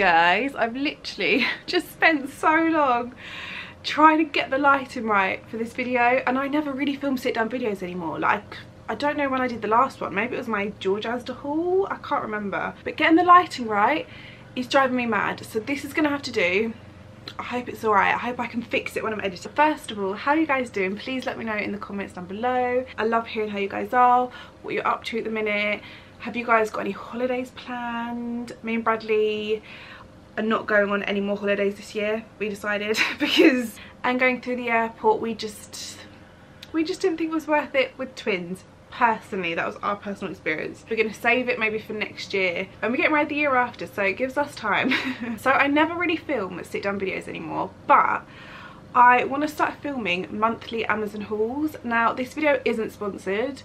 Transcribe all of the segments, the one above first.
guys, I've literally just spent so long trying to get the lighting right for this video, and I never really film sit down videos anymore. Like, I don't know when I did the last one, maybe it was my George Asda haul, I can't remember, but getting the lighting right is driving me mad. So this is gonna have to do. I hope it's alright. I hope I can fix it when I'm editing. First of all, how are you guys doing? Please let me know in the comments down below. I love hearing how you guys are, what you're up to at the minute. Have you guys got any holidays planned? Me and Bradley are not going on any more holidays this year, we decided, because and going through the airport, we just didn't think it was worth it with twins. Personally, that was our personal experience. We're gonna save it maybe for next year, and we're getting married the year after, so it gives us time. So I never really film sit down videos anymore, but I want to start filming monthly Amazon hauls. Now this video isn't sponsored.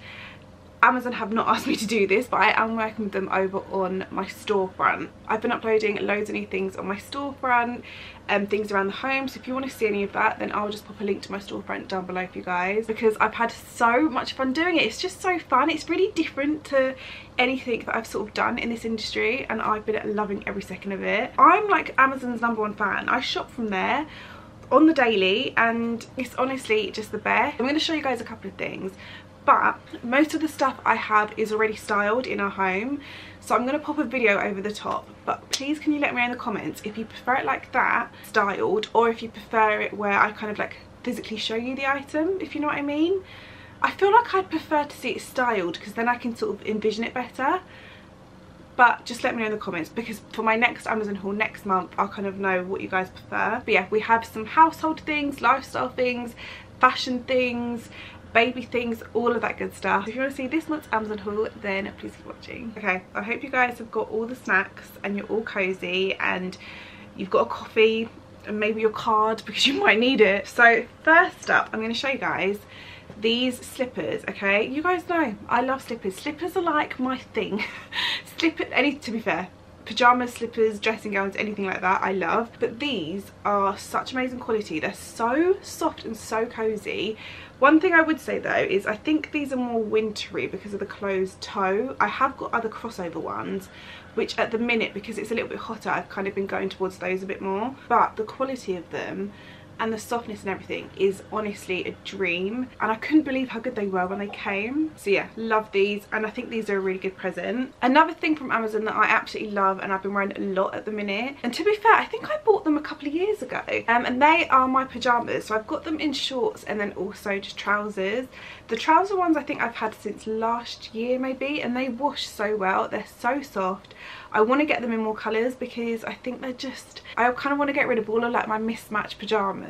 Amazon have not asked me to do this, but I am working with them over on my storefront. I've been uploading loads of new things on my storefront and things around the home, so if you want to see any of that, then I'll just pop a link to my storefront down below for you guys, because I've had so much fun doing it. It's just so fun. It's really different to anything that I've sort of done in this industry, and I've been loving every second of it. I'm like Amazon's #1 fan. I shop from there on the daily, and it's honestly just the best. I'm going to show you guys a couple of things, but most of the stuff I have is already styled in our home, so I'm going to pop a video over the top. But please, can you let me know in the comments if you prefer it like that, styled, or if you prefer it where I kind of like physically show you the item, if you know what I mean. I feel like I'd prefer to see it styled, because then I can sort of envision it better. But just let me know in the comments, because for my next Amazon haul next month, I'll kind of know what you guys prefer. But yeah, we have some household things, lifestyle things, fashion things, baby things, all of that good stuff. If you want to see this month's Amazon haul, then please keep watching. Okay, I hope you guys have got all the snacks and you're all cozy and you've got a coffee and maybe your card, because you might need it. So first up, I'm going to show you guys these slippers. Okay, you guys know I love slippers. Slippers are like my thing. To be fair, pajamas, slippers, dressing gowns, anything like that I love, but these are such amazing quality. They're so soft and so cozy. One thing I would say though is I think these are more wintry because of the closed toe. I have got other crossover ones, which at the minute, because it's a little bit hotter, I've kind of been going towards those a bit more, but the quality of them and the softness and everything is honestly a dream, and I couldn't believe how good they were when they came. So yeah, love these, and I think these are a really good present. Another thing from Amazon that I absolutely love, and I've been wearing a lot at the minute, and to be fair, I think I bought them a couple of years ago, and they are my pajamas. So I've got them in shorts and then also just trousers. The trouser ones I think I've had since last year maybe, and they wash so well. They're so soft. I want to get them in more colours, because I think they're just, I kind of want to get rid of all of like my mismatched pyjamas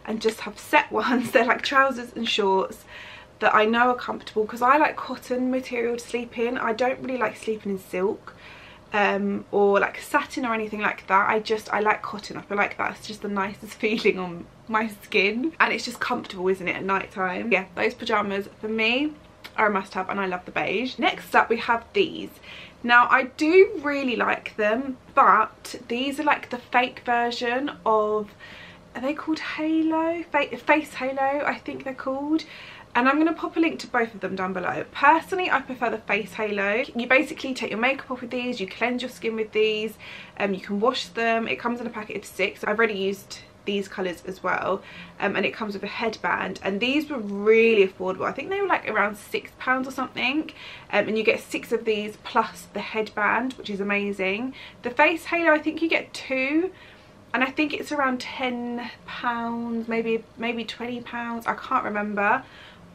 and just have set ones. They're like trousers and shorts that I know are comfortable, because I like cotton material to sleep in. I don't really like sleeping in silk or like satin or anything like that. I like cotton. I feel like that's just the nicest feeling on my skin, and it's just comfortable, isn't it, at night time. Yeah, those pyjamas for me are a must have, and I love the beige. Next up we have these. Now I do really like them, but these are like the fake version of, are they called Halo? Face Halo, I think they're called. And I'm going to pop a link to both of them down below. Personally, I prefer the Face Halo. You basically take your makeup off with these, you cleanse your skin with these, you can wash them. It comes in a packet of 6. I've already used these colours as well, and it comes with a headband, and these were really affordable. I think they were like around £6 or something, and you get 6 of these plus the headband, which is amazing. The Face Halo, I think you get 2, and I think it's around £10, maybe £20, I can't remember.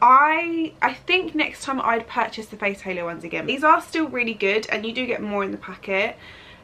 I think next time I'd purchase the Face Halo ones again. These are still really good, and you do get more in the packet.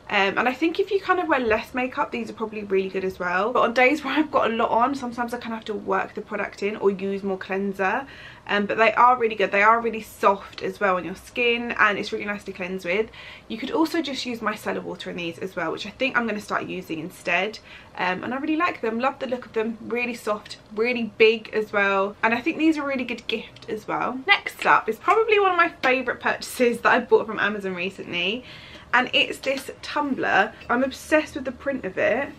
And I think if you kind of wear less makeup, these are probably really good as well. But on days where I've got a lot on, sometimes I kind of have to work the product in or use more cleanser. But they are really good. They are really soft as well on your skin, and it's really nice to cleanse with. You could also just use micellar water in these as well, which I think I'm going to start using instead. And I really like them. Love the look of them. Really soft, really big as well. And I think these are a really good gift as well. Next up is probably one of my favourite purchases that I bought from Amazon recently. And it's this tumbler. I'm obsessed with the print of it.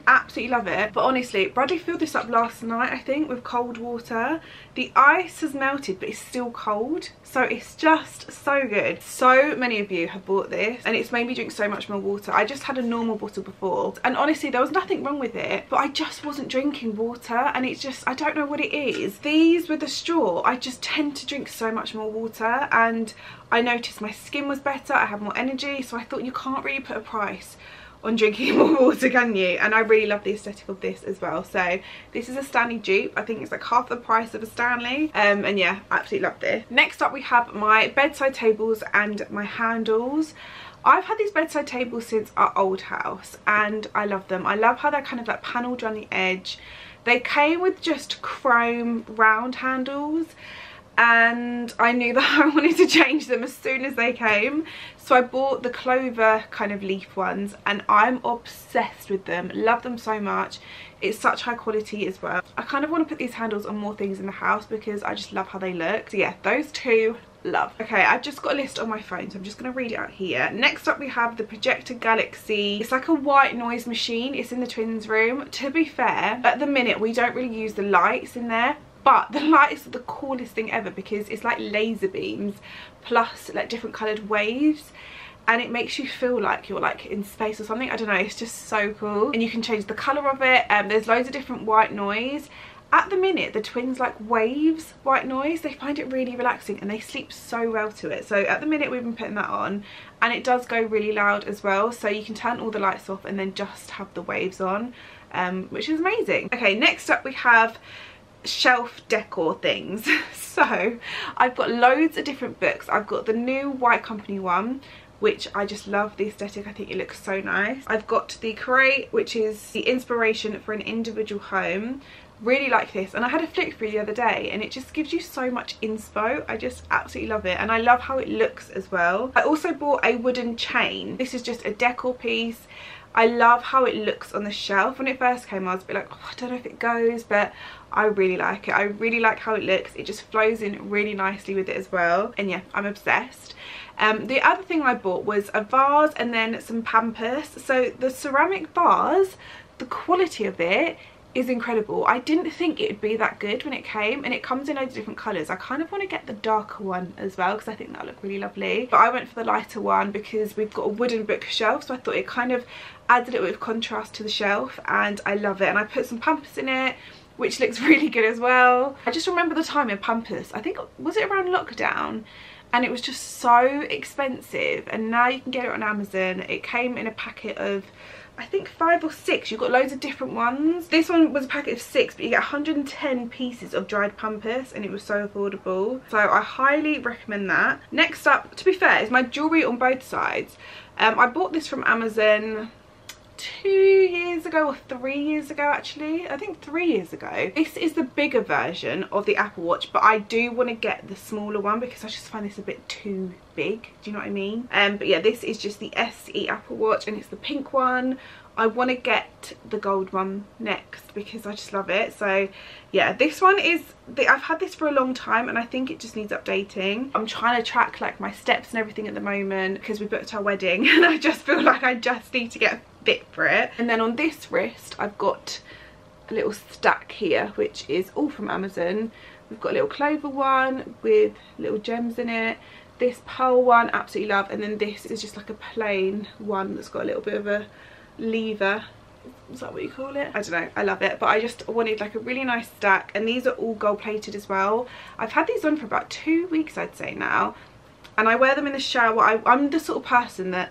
absolutely love it. But honestly, Bradley filled this up last night, I think, with cold water. The ice has melted, but it's still cold, so it's just so good. So many of you have bought this, and it's made me drink so much more water. I just had a normal bottle before, and honestly, there was nothing wrong with it, but I just wasn't drinking water, and it's just, I don't know what it is. These with the straw, I just tend to drink so much more water, and I noticed my skin was better, I have more energy, so I thought you can't really put a price on drinking more water, can you? And I really love the aesthetic of this as well. So this is a Stanley dupe. I think it's like half the price of a Stanley, and yeah, absolutely love this. Next up we have my bedside tables and my handles. I've had these bedside tables since our old house, and I love them. I love how they're kind of like panelled around the edge. They came with just chrome round handles, and I knew that I wanted to change them as soon as they came, so I bought the clover kind of leaf ones, and I'm obsessed with them. Love them so much. It's such high quality as well. I kind of want to put these handles on more things in the house because I just love how they look. So yeah, those two, love. Okay, I've just got a list on my phone, so I'm just going to read it out here. Next up we have the Projector Galaxy. It's like a white noise machine. It's in the twins room. To be fair, at the minute we don't really use the lights in there, but the lights are the coolest thing ever because it's like laser beams plus like different coloured waves, and it makes you feel like you're like in space or something. I don't know, it's just so cool, and you can change the colour of it. There's loads of different white noise. At the minute the twins like waves white noise. They find it really relaxing and they sleep so well to it. So at the minute we've been putting that on, and it does go really loud as well, so you can turn all the lights off and then just have the waves on, which is amazing. Okay, next up we have shelf decor things. So I've got loads of different books. I've got the new White Company one, which I just love the aesthetic. I think it looks so nice. I've got the Create, which is the inspiration for an individual home. Really like this, and I had a flick through the other day, and it just gives you so much inspo. I just absolutely love it, and I love how it looks as well. I also bought a wooden chain. This is just a decor piece. I love how it looks on the shelf. When it first came I was a bit like, oh, I don't know if it goes, but I really like it. I really like how it looks. It just flows in really nicely with it as well, and yeah, I'm obsessed. The other thing I bought was a vase and then some Pampers. So the ceramic vase, the quality of it is incredible. I didn't think it would be that good when it came, and it comes in loads of different colours. I kind of want to get the darker one as well because I think that'll look really lovely, but I went for the lighter one because we've got a wooden bookshelf, so I thought it kind of adds a little bit of contrast to the shelf, and I love it. And I put some Pampers in it, which looks really good as well. I just remember the time in Pampers, I think, was it around lockdown? And it was just so expensive, and now you can get it on Amazon. It came in a packet of, I think, 5 or 6. You've got loads of different ones. This one was a packet of 6, but you get 110 pieces of dried Pampers, and it was so affordable. So I highly recommend that. Next up, to be fair, is my jewellery on both sides. I bought this from Amazon 2 years ago or 3 years ago, actually. I think 3 years ago. This is the bigger version of the Apple Watch, but I do want to get the smaller one because I just find this a bit too big. Do you know what I mean? But yeah, this is just the SE Apple Watch, and it's the pink one. I want to get the gold one next because I just love it. So yeah, this one is I've had this for a long time, and I think it just needs updating. I'm trying to track like my steps and everything at the moment because we booked our wedding, and I just feel like I just need to get fit for it. And then on this wrist I've got a little stack here, which is all from Amazon. We've got a little clover one with little gems in it. This pearl one, absolutely love. And then this is just like a plain one that's got a little bit of a lever. Is that what you call it? I don't know, I love it. But I just wanted like a really nice stack, and these are all gold plated as well. I've had these on for about 2 weeks, I'd say now, and I wear them in the shower. I'm the sort of person that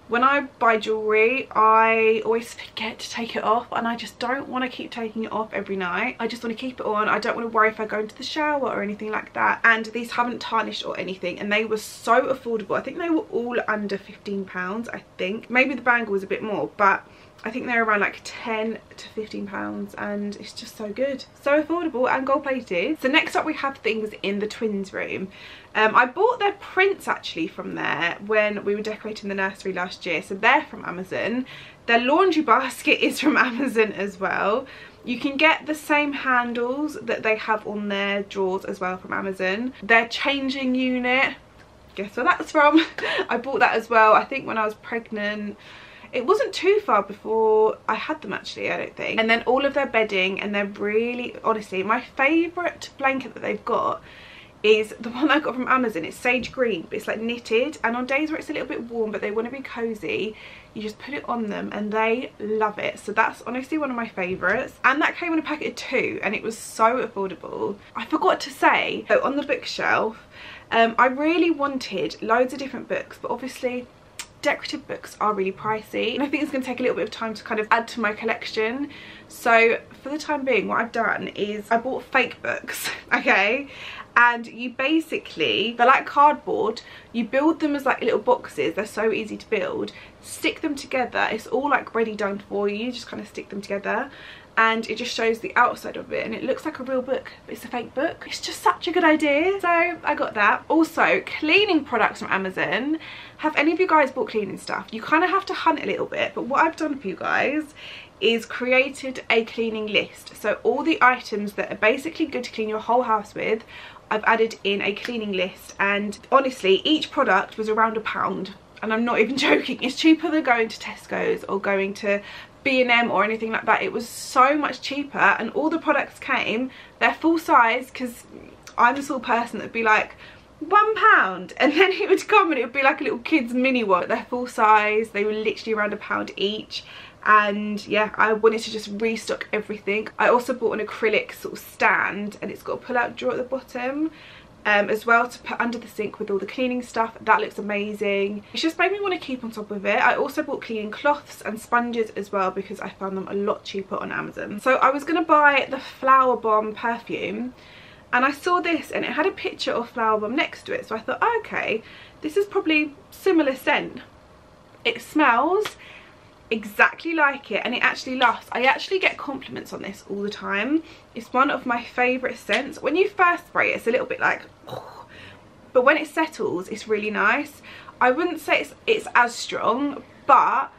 when I buy jewellery, I always forget to take it off, and I just don't want to keep taking it off every night. I just want to keep it on. I don't want to worry if I go into the shower or anything like that. And these haven't tarnished or anything, and they were so affordable. I think they were all under £15, I think. Maybe the bangle was a bit more, but I think they're around like £10 to £15, and it's just so good. So affordable and gold plated. So next up we have things in the twins room. I bought their prints actually from there when we were decorating the nursery last year, so they're from Amazon. Their laundry basket is from Amazon as well. You can get the same handles that they have on their drawers as well from Amazon. Their changing unit, guess where that's from? I bought that as well, I think when I was pregnant. It wasn't too far before I had them actually, I don't think. And then all of their bedding, and they're really, honestly, my favourite blanket that they've got is the one I got from Amazon. It's sage green, but it's like knitted, and on days where it's a little bit warm but they want to be cozy, you just put it on them and they love it. So that's honestly one of my favourites, and that came in a packet of 2 and it was so affordable. I forgot to say, so on the bookshelf, I really wanted loads of different books, but obviously decorative books are really pricey, and I think it's going to take a little bit of time to kind of add to my collection. So for the time being, what I've done is I bought fake books, okay? And you basically, they're like cardboard, you build them as like little boxes, they're so easy to build, stick them together, it's all like ready done for you, just kind of stick them together, and it just shows the outside of it, and it looks like a real book, but it's a fake book. It's just such a good idea, so I got that. Also, cleaning products from Amazon. Have any of you guys bought cleaning stuff? You kind of have to hunt a little bit, but what I've done for you guys is created a cleaning list. So all the items that are basically good to clean your whole house with, I've added in a cleaning list, and honestly each product was around £1, and I'm not even joking. It's cheaper than going to Tesco's or going to B&M or anything like that. It was so much cheaper, and all the products came, they're full size, because I'm the sort of person that'd be like £1, and then it would come and it would be like a little kid's mini one. They're full size, they were literally around £1 each. And yeah, I wanted to just restock everything. I also bought an acrylic sort of stand, and it's got a pull-out drawer at the bottom as well to put under the sink with all the cleaning stuff. That looks amazing. It's just made me want to keep on top of it. I also bought cleaning cloths and sponges as well, because I found them a lot cheaper on Amazon. So I was going to buy the Flower Bomb perfume, and I saw this and it had a picture of Flower Bomb next to it, so I thought, oh, okay, this is probably similar scent. It smells exactly like it, and it actually lasts. I actually get compliments on this all the time. It's one of my favourite scents. When you first spray it, it's a little bit like, oh, but when it settles, it's really nice. I wouldn't say it's as strong, but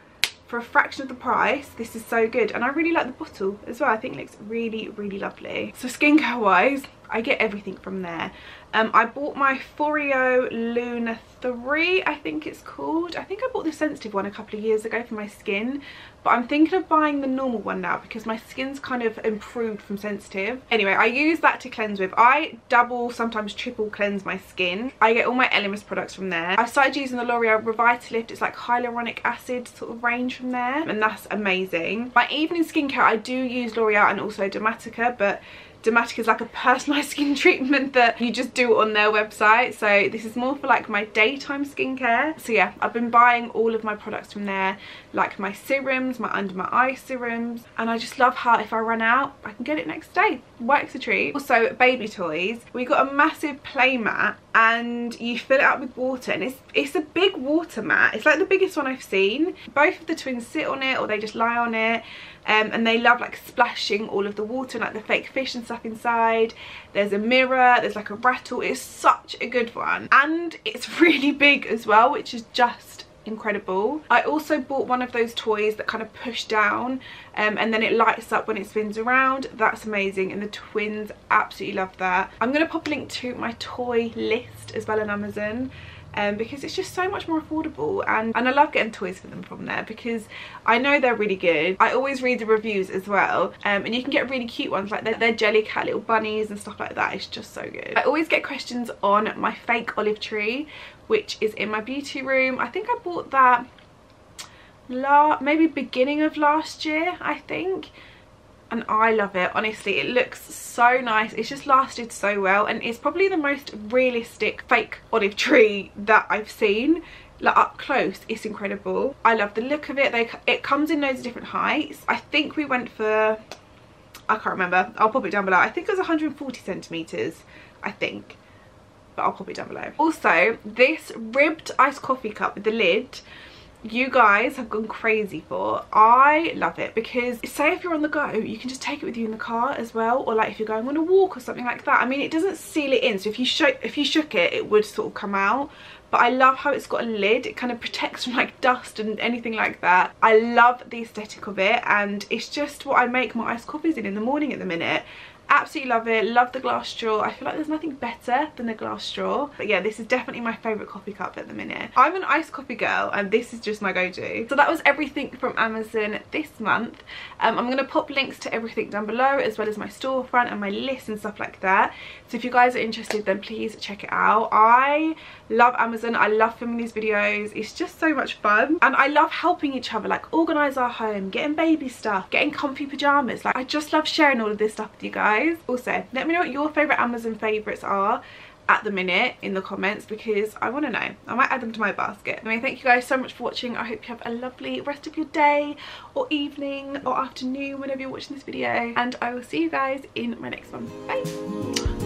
for a fraction of the price, this is so good. And I really like the bottle as well. I think it looks really, really lovely. So skincare wise, I get everything from there. I bought my Foreo Luna 3, I think it's called. I think I bought the sensitive one a couple of years ago for my skin, but I'm thinking of buying the normal one now because my skin's kind of improved from sensitive. Anyway, I use that to cleanse with. I double, sometimes triple cleanse my skin. I get all my Elemis products from there. I started using the L'Oreal Revitalift. It's like hyaluronic acid sort of range from there, and that's amazing. My evening skincare, I do use L'Oreal and also Dermatica, but Dermatica is like a personalised skin treatment that you just do on their website, so this is more for like my daytime skincare. So yeah, I've been buying all of my products from there, like my serums, my under my eye serums, and I just love how if I run out, I can get it next day. Works a treat. Also, baby toys. We got a massive play mat, and you fill it up with water, and it's a big water mat. It's like the biggest one I've seen. Both of the twins sit on it or they just lie on it. And they love like splashing all of the water and like the fake fish and stuff inside. There's a mirror, there's like a rattle. It's such a good one, and it's really big as well, which is just incredible. I also bought one of those toys that kind of push down and then it lights up when it spins around. That's amazing, and the twins absolutely love that. I'm going to pop a link to my toy list as well on Amazon, because it's just so much more affordable, and I love getting toys for them from there because I know they're really good. I always read the reviews as well, and you can get really cute ones like they're Jellycat little bunnies and stuff like that. It's just so good. I always get questions on my fake olive tree, which is in my beauty room. I think I bought that maybe beginning of last year, I think. And I love it, honestly. It looks so nice. It's just lasted so well, and it's probably the most realistic fake olive tree that I've seen. Like up close, it's incredible. I love the look of it. It comes in loads of different heights. I think we went for, I can't remember, I'll pop it down below. I think it was 140 centimeters, I think, but I'll pop it down below. Also, this ribbed iced coffee cup with the lid, you guys have gone crazy for. I love it because say if you're on the go, you can just take it with you in the car as well, or like if you're going on a walk or something like that. I mean, it doesn't seal it in, so if you shook it, it would sort of come out. But I love how it's got a lid. It kind of protects from like dust and anything like that. I love the aesthetic of it, and it's just what I make my iced coffees in the morning at the minute. Absolutely love it. Love the glass straw. I feel like there's nothing better than a glass straw. But yeah, this is definitely my favourite coffee cup at the minute. I'm an iced coffee girl and this is just my go-to. So that was everything from Amazon this month. I'm going to pop links to everything down below, as well as my storefront and my list and stuff like that. So if you guys are interested, then please check it out. I love Amazon. I love filming these videos. It's just so much fun. And I love helping each other, like organise our home, getting baby stuff, getting comfy pyjamas. Like, I just love sharing all of this stuff with you guys. Also, let me know what your favourite Amazon favourites are at the minute in the comments, because I want to know. I might add them to my basket. Anyway, thank you guys so much for watching. I hope you have a lovely rest of your day or evening or afternoon whenever you're watching this video, and I will see you guys in my next one. Bye.